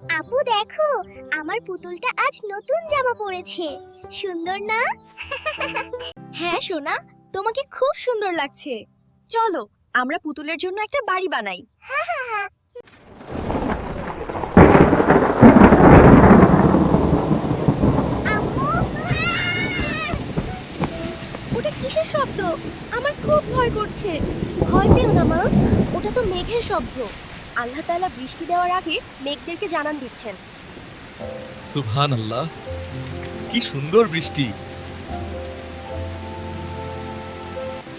আপু দেখো, আমার পুতুলটা আজ নতুন জামা পরেছে। সুন্দর না? হ্যাঁ সোনা, তোমাকে খুব সুন্দর লাগছে। চলো আমরা পুতুলের জন্য একটা বাড়ি বানাই। আপু, ওটা কিসের শব্দ? আমার খুব ভয় করছে। ভয় পেও না মা, ওটা তো মেঘের শব্দ। আল্লাহ তাআলা বৃষ্টি দেওয়ার আগে মেঘদেরকে জানান দিচ্ছেন। সুবহানাল্লাহ, কি সুন্দর বৃষ্টি।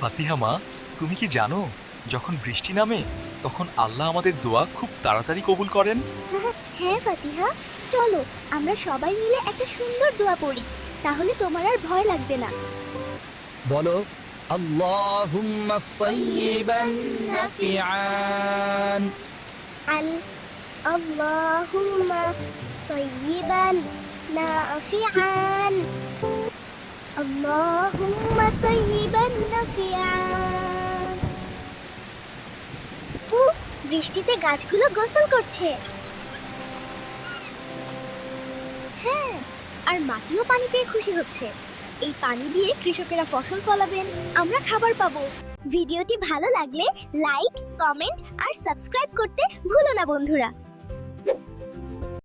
ফাতিহা মা, তুমি কি জানো যখন বৃষ্টি নামে তখন আল্লাহ আমাদের দোয়া খুব তাড়াতাড়ি কবুল করেন? হ্যাঁ ফাতিহা, চলো আমরা সবাই মিলে একটা সুন্দর দোয়া পড়ি, তাহলে তোমার আর ভয় লাগবে না। বলো আল্লাহুম্মা সাইয়্যিবান নাফিআন। আল্লাহুম্মা সাইয়্যিবান নাফিআন। আল্লাহুম্মা সাইয়্যিবান নাফিআন। বৃষ্টিতে গাছগুলো গোসল করছে। হ্যাঁ, আর মাটিও পানি পেয়ে খুশি হচ্ছে। এই পানি দিয়ে কৃষকেরা ফসল ফলাবেন, আমরা খাবার পাবো। ভিডিওটি ভালো লাগলে লাইক, কমেন্ট আর সাবস্ক্রাইব করতে ভুলো না বন্ধুরা।